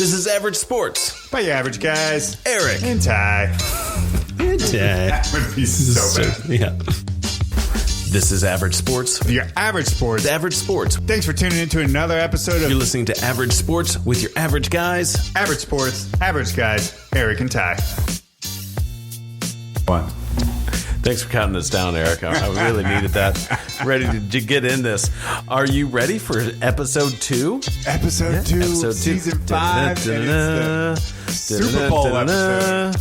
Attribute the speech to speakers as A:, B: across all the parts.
A: This is Average Sports.
B: By your average guys,
A: Eric.
B: and Ty. That would be so bad.
A: Yeah. This is Average Sports.
B: Your average sports.
A: Average Sports.
B: Thanks for tuning into another episode
A: You're
B: of
A: listening to Average Sports with your average guys.
B: Average Sports, average guys, Eric and Ty. One.
A: Thanks for counting us down, Eric. I really needed that. Ready to get in this. Are you ready for episode 2?
B: Episode 2, season 5, and it's the Super Bowl episode.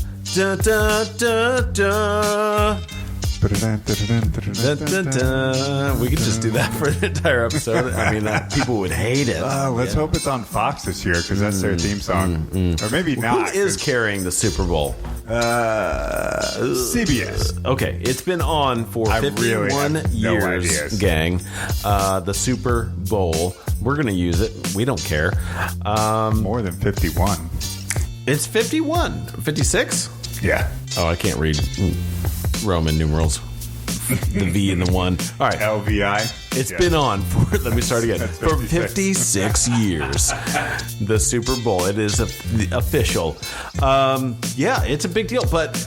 A: We could just do that for the entire episode. I mean, people would hate it.
B: Let's hope it's on Fox this year because that's their theme song. Or maybe not.
A: Who is carrying the Super Bowl?
B: CBS.
A: Okay, it's been on for 51 years, gang. The Super Bowl. We're going to use it. We don't care.
B: More than 51.
A: It's 51. 56?
B: Yeah.
A: Oh, I can't read Roman numerals. The V and the 1. All right.
B: LVI.
A: It's been on for, let me start again, for 56 years. The Super Bowl. It is official. Yeah, it's a big deal. And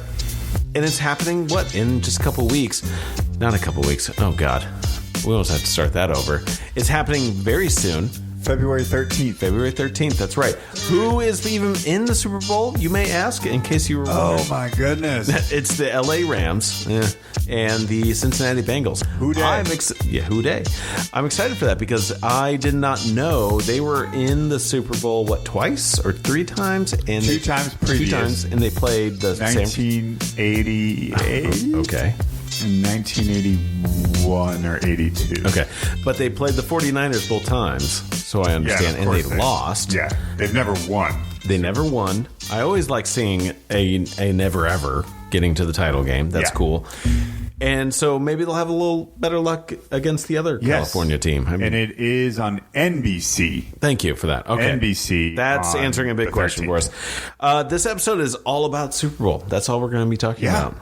A: it's happening, in just a couple weeks? Not a couple weeks. Oh, God. We almost have to start that over. It's happening very soon.
B: February 13th.
A: February 13th, that's right. Who is even in the Super Bowl, you may ask, in case you were wondering?
B: Oh, my goodness.
A: It's the LA Rams and the Cincinnati Bengals.
B: Who day?
A: Who day? I'm excited for that because I did not know they were in the Super Bowl, twice or 3 times? And
B: Two times previous.
A: 2 times, and they played the
B: 1988.
A: Okay.
B: In 1981 or 82.
A: Okay. But they played the 49ers both times, so I understand.
B: Yeah,
A: and they lost.
B: Yeah. They've never won.
A: They never won. I always like seeing a never ever getting to the title game. That's cool. And so maybe they'll have a little better luck against the other California team. I mean,
B: and it is on NBC.
A: Thank you for that. Okay.
B: NBC.
A: That's answering a big question for us. This episode is all about Super Bowl. That's all we're going to be talking about.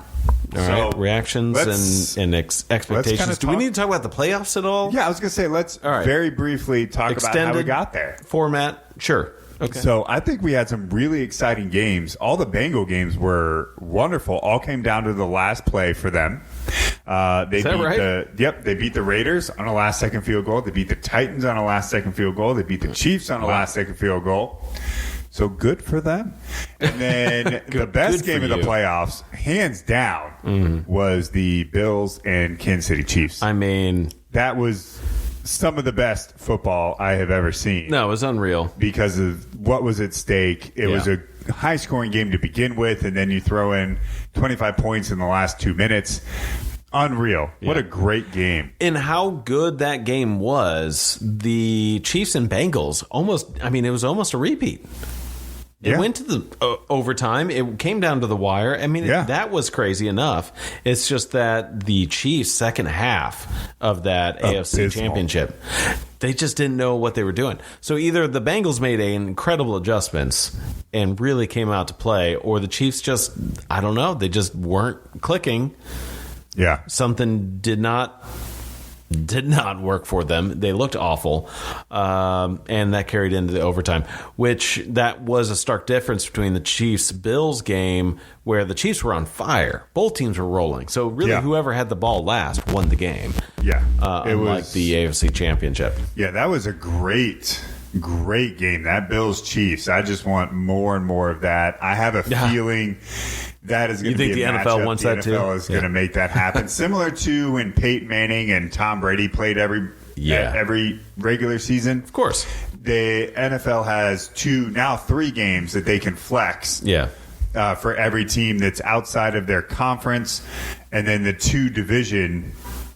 A: All right, reactions and expectations. Do we need to talk about the playoffs at all?
B: Yeah, I was going to say, let's very briefly talk about how we got there.
A: Format, sure. Okay.
B: So I think we had some really exciting games. All the Bengal games were wonderful. All came down to the last play for them. They beat the Raiders on a last-second field goal. They beat the Titans on a last-second field goal. They beat the Chiefs on a last-second field goal. So good for them. And then the best game of the playoffs, hands down, was the Bills and Kansas City Chiefs.
A: I mean,
B: that was some of the best football I have ever seen.
A: No, it was unreal.
B: Because of what was at stake. It was a high-scoring game to begin with, and then you throw in 25 points in the last 2 minutes. Unreal. What a great game.
A: And how good that game was, the Chiefs and Bengals, it was almost a repeat. It went to the overtime. It came down to the wire. I mean, that was crazy enough. It's just that the Chiefs' second half of that AFC Championship, they just didn't know what they were doing. So either the Bengals made incredible adjustments and really came out to play, or the Chiefs just, I don't know, they just weren't clicking.
B: Yeah.
A: Something did not work for them. They looked awful, and that carried into the overtime, which that was a stark difference between the Chiefs-Bills game, where the Chiefs were on fire. Both teams were rolling. So really, whoever had the ball last won the game.
B: Yeah.
A: It was the AFC Championship.
B: Yeah, that was a great game. That Bills-Chiefs, I just want more and more of that. I have a feeling that is going to be a
A: the
B: matchup.
A: NFL wants that too?
B: The NFL is going to make that happen. Similar to when Peyton Manning and Tom Brady played every regular season.
A: Of course.
B: The NFL has 3 games that they can flex. For every team that's outside of their conference, and then the 2 division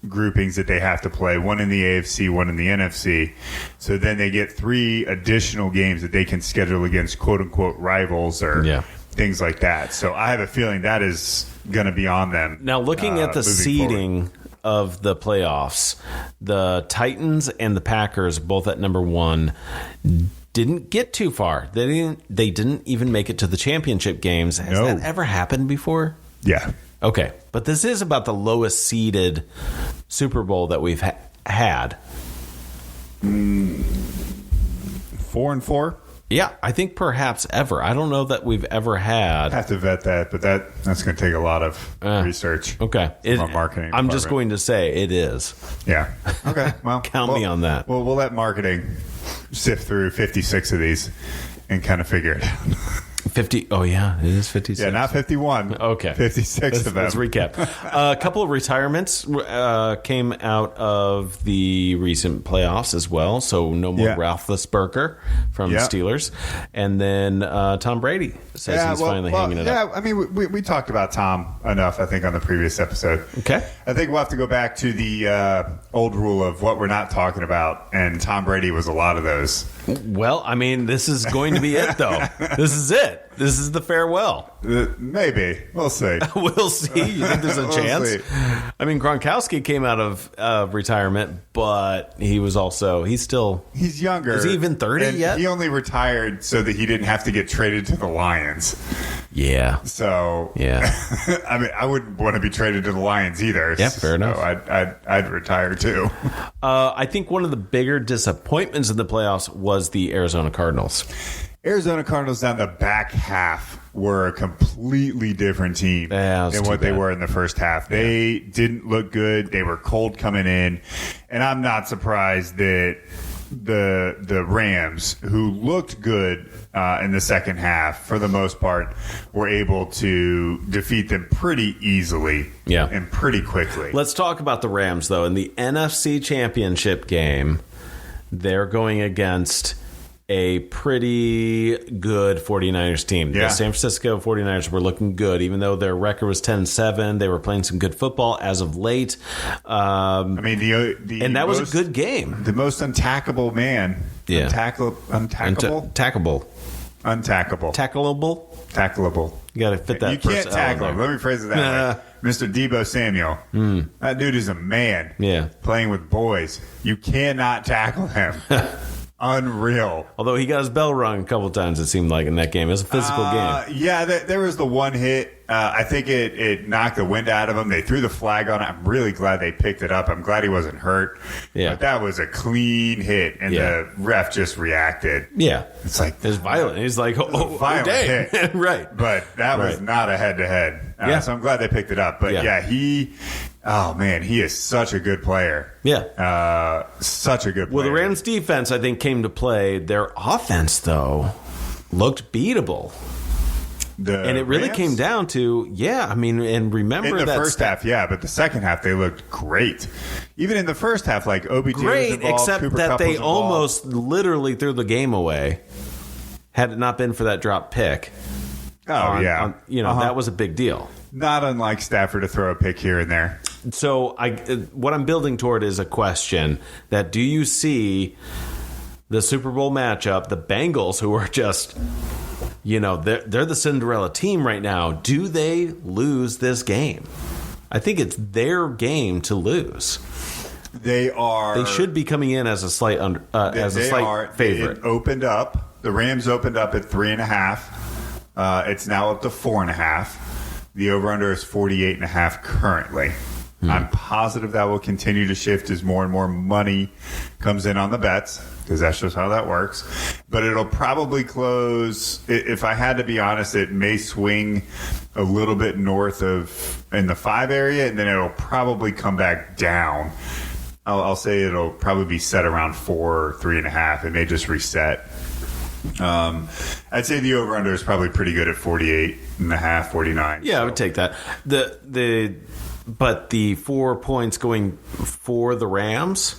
B: groupings that they have to play, one in the AFC, one in the NFC. So then they get 3 additional games that they can schedule against quote-unquote rivals or things like that. So I have a feeling that is going to be on them.
A: Now, looking at the seeding of the playoffs, the Titans and the Packers, both at number 1, didn't get too far. They didn't even make it to the championship games. Has that ever happened before?
B: Yeah.
A: Okay. But this is about the lowest seeded Super Bowl that we've had.
B: 4-4?
A: Yeah, I think perhaps ever. I don't know that we've ever had.
B: I have to vet that, but that's going to take a lot of research.
A: Okay.
B: From our marketing
A: I'm just going to say it is.
B: Yeah. Okay. Well,
A: Count me on that.
B: Well, we'll let marketing sift through 56 of these and kind of figure it out.
A: 50. Oh, yeah. It is 56.
B: Yeah, not 51.
A: Okay.
B: 56 of them.
A: Let's recap. A couple of retirements came out of the recent playoffs as well. So no more Ralph the Spreaker from the Steelers. And then Tom Brady says he's finally hanging it up.
B: Yeah, I mean, we talked about Tom enough, I think, on the previous episode.
A: Okay.
B: I think we'll have to go back to the old rule of what we're not talking about. And Tom Brady was a lot of those.
A: Well, I mean, this is going to be it, though. This is it. This is the farewell.
B: Maybe. We'll see.
A: We'll see. You think there's a chance?
B: See.
A: I mean, Gronkowski came out of retirement, but he's younger. Is he even 30 yet?
B: He only retired so that he didn't have to get traded to the Lions.
A: Yeah.
B: So, I mean, I wouldn't want to be traded to the Lions either.
A: Yeah, fair enough.
B: I'd retire too.
A: I think one of the bigger disappointments in the playoffs was the Arizona Cardinals.
B: Arizona Cardinals down the back half were a completely different team than what they were in the first half. They didn't look good. They were cold coming in. And I'm not surprised that the Rams, who looked good in the second half for the most part, were able to defeat them pretty easily and pretty quickly.
A: Let's talk about the Rams, though. In the NFC Championship game, they're going against a pretty good 49ers team. The San Francisco 49ers were looking good, even though their record was 10-7. They were playing some good football as of late. I
B: mean,
A: and that was a good game.
B: The most untackable man.
A: Yeah.
B: Untackable? Tackleable.
A: You got to fit that.
B: You can't tackle him. Let me phrase it that way. Mr. Deebo Samuel. That dude is a man.
A: Yeah.
B: Playing with boys. You cannot tackle him. Unreal.
A: Although he got his bell rung a couple times, it seemed like, in that game. It was a physical game.
B: Yeah, there was the one hit. I think it knocked the wind out of him. They threw the flag on it. I'm really glad they picked it up. I'm glad he wasn't hurt. Yeah. But that was a clean hit, and the ref just reacted.
A: Yeah.
B: It's like...
A: It was violent. He's like, violent
B: hit.
A: Right.
B: But that was not a head-to-head. So I'm glad they picked it up. But he... Oh, man, he is such a good player.
A: Yeah.
B: Such a good player.
A: Well, the Rams' defense, I think, came to play. Their offense, though, looked beatable. And it really came down to, I mean, and remember
B: in the first half, but the second half, they looked great. Even in the first half, like OBJ was involved,
A: except
B: Cooper
A: that
B: Kupp
A: they
B: was involved.
A: almost literally threw the game away had it not been for that drop pick. That was a big deal.
B: Not unlike Stafford to throw a pick here and there.
A: So what I'm building toward is a question that, do you see the Super Bowl matchup, the Bengals, who are just, they're the Cinderella team right now. Do they lose this game? I think it's their game to lose.
B: They are.
A: They should be coming in as a slight favorite.
B: It opened up. The Rams opened up at 3.5. It's now up to 4.5. The over-under is 48.5 currently. I'm positive that will continue to shift as more and more money comes in on the bets, because that's just how that works. But it'll probably close, if I had to be honest, it may swing a little bit north of in the 5 area, and then it'll probably come back down. I'll say it'll probably be set around 4, 3.5. It may just reset. I'd say the over-under is probably pretty good at 48.5, 49.
A: Yeah, I would take that. But the 4 points going for the Rams?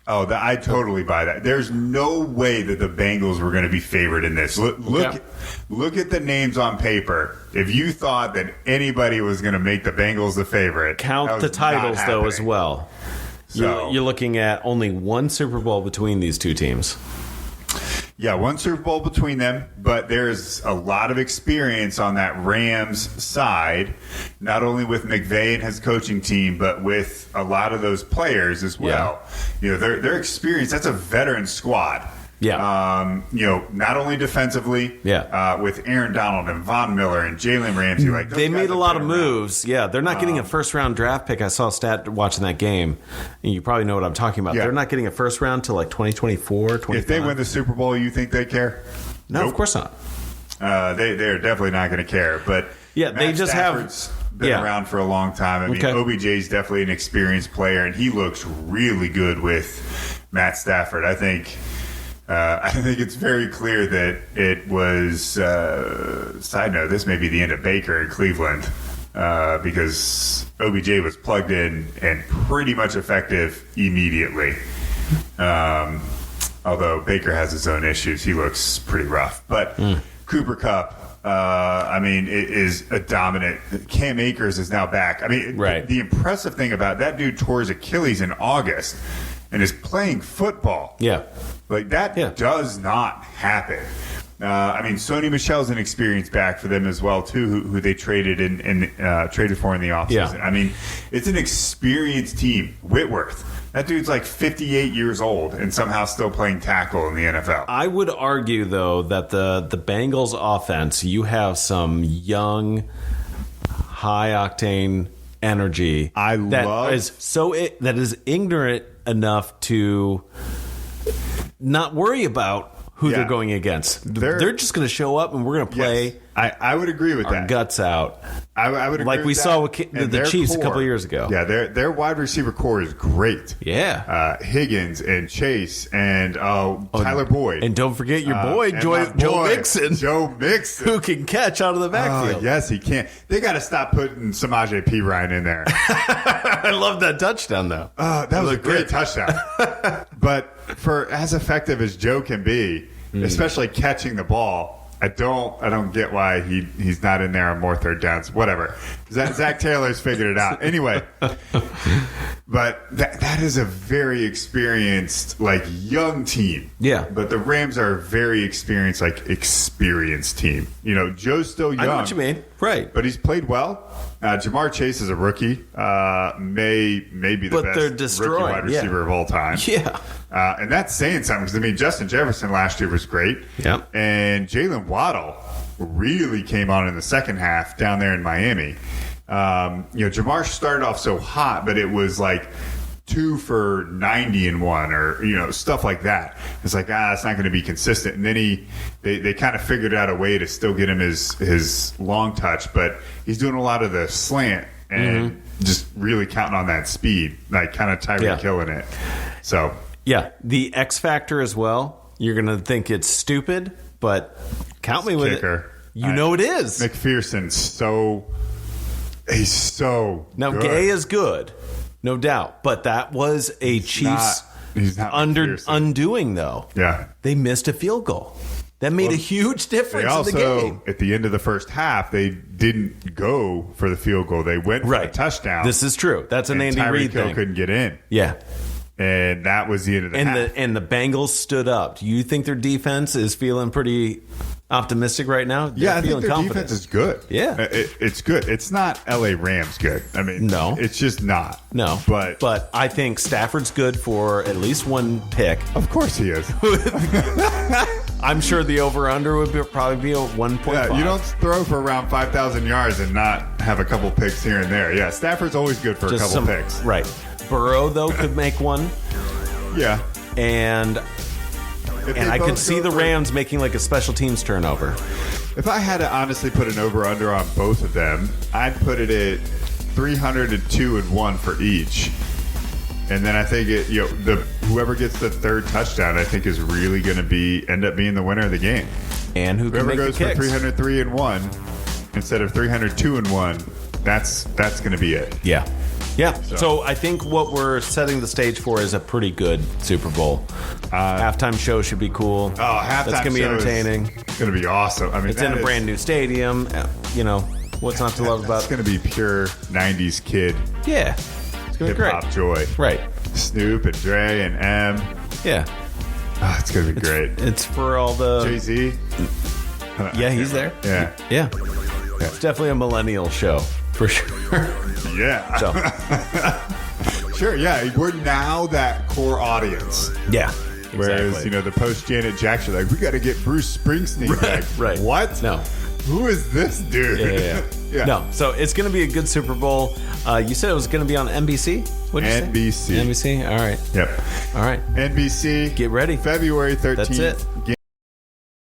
B: I totally buy that. There's no way that the Bengals were going to be favored in this. Look at the names on paper. If you thought that anybody was going to make the Bengals the favorite,
A: count the titles though as well. So, you're looking at only one Super Bowl between these two teams.
B: Yeah, one Super Bowl between them, but there's a lot of experience on that Rams side, not only with McVay and his coaching team, but with a lot of those players as well. Yeah. Their experience, that's a veteran squad.
A: Yeah.
B: Not only defensively, with Aaron Donald and Von Miller and Jalen Ramsey.
A: They made a lot of moves. Yeah, they're not getting a first-round draft pick. I saw a stat watching that game, and you probably know what I'm talking about. Yeah. They're not getting a first round till like 2024, 25.
B: If they win the Super Bowl, you think they care?
A: No, nope. Of course not.
B: They're definitely not going to care. But
A: yeah, they just
B: Stafford's been around for a long time. I mean, OBJ is definitely an experienced player, and he looks really good with Matt Stafford. I think it's very clear that it was. Side note: this may be the end of Baker in Cleveland because OBJ was plugged in and pretty much effective immediately. Although Baker has his own issues, he looks pretty rough. But Cooper Kupp, it is a dominant. Cam Akers is now back. I mean, the impressive thing about that dude tore his Achilles in August and is playing football.
A: Yeah.
B: Like, that does not happen. Sony Michel's an experienced back for them as well, too, who they traded traded for in the offseason.
A: Yeah.
B: I mean, it's an experienced team. Whitworth. That dude's like 58 years old and somehow still playing tackle in the NFL.
A: I would argue, though, that the Bengals offense, you have some young, high-octane energy that is ignorant enough to not worry about who they're going against. They're just going to show up and we're going to play.
B: Yes, I would agree with that.
A: Guts out.
B: I would agree
A: like
B: with
A: we
B: that.
A: saw with the Chiefs a couple of years ago.
B: Yeah, their wide receiver core is great.
A: Yeah.
B: Higgins and Chase and Tyler Boyd.
A: And don't forget your boy, Joe Mixon.
B: Joe Mixon.
A: Who can catch out of the backfield.
B: Yes, he can. They got to stop putting Samaje Perine in there.
A: I love that touchdown, though.
B: That was a great touchdown. But for as effective as Joe can be, especially catching the ball, I don't get why he's not in there on more third downs. Whatever. Zach Taylor's figured it out. Anyway, but that is a very experienced, young team.
A: Yeah.
B: But the Rams are a very experienced team. Joe's still young.
A: I know what you mean. Right.
B: But he's played well. Jamar Chase is a rookie. May be the best rookie wide receiver of all time.
A: Yeah.
B: And that's saying something because, Justin Jefferson last year was great.
A: Yep.
B: And Jalen Waddle really came on in the second half down there in Miami. Jamar started off so hot, but it was 2 for 90 in one or, stuff like that. It's it's not going to be consistent. And then they kind of figured out a way to still get him his long touch, but he's doing a lot of the slant and just really counting on that speed, kind of Tyreek killing it. So...
A: yeah, the X factor as well. You're going to think it's stupid, but count me with it. You know it is.
B: McPherson's he's so
A: now
B: good.
A: Gay is good, no doubt, but that was a Chiefs undoing, though.
B: Yeah,
A: they missed a field goal. That made a huge difference in the game.
B: At the end of the first half, they didn't go for the field goal. They went for a touchdown.
A: This is true. That's an Andy Reid thing.
B: Couldn't get in.
A: Yeah.
B: And that was the end of the half.
A: And the Bengals stood up. Do you think their defense is feeling pretty optimistic right now?
B: I think their defense is good.
A: Yeah.
B: It's good. It's not L.A. Rams good.
A: No.
B: It's just not.
A: No. But I think Stafford's good for at least one pick.
B: Of course he is.
A: I'm sure the over-under would probably be a 1.5.
B: Yeah, you don't throw for around 5,000 yards and not have a couple picks here and there. Yeah, Stafford's always good for a couple picks.
A: Right. Burrow, though, could make one.
B: Yeah.
A: And I could see the Rams making a special teams turnover.
B: If I had to honestly put an over-under on both of them, I'd put it at 302-1 for each. And then I think whoever gets the third touchdown, I think is really going to end up being the winner of the game.
A: And whoever
B: goes for 303-1 instead of 302-1, that's going to be it.
A: Yeah. Yeah, so I think what we're setting the stage for is a pretty good Super Bowl. Halftime show should be cool.
B: Oh, halftime
A: that's going to be entertaining.
B: It's going to be awesome.
A: It's in a brand new stadium. What's not to love about it?
B: It's going to be pure 90s kid.
A: Yeah, it's going to be great.
B: Hip-hop joy.
A: Right.
B: Snoop and Dre and M.
A: Yeah.
B: Oh, it's going to be great.
A: It's for all the...
B: Jay-Z?
A: Yeah, he's there.
B: Yeah.
A: It's definitely a millennial show, for sure.
B: Yeah.
A: So.
B: Sure, yeah. We're now that core audience.
A: Yeah.
B: Whereas, the post-Janet Jackson, like, we got to get Bruce Springsteen back.
A: Right.
B: What?
A: No.
B: Who is this dude?
A: Yeah. No, so it's going to be a good Super Bowl. You said it was going to be on NBC? What'd you say? NBC? All right.
B: Yep.
A: All right.
B: NBC.
A: Get ready.
B: February 13th.
A: That's it.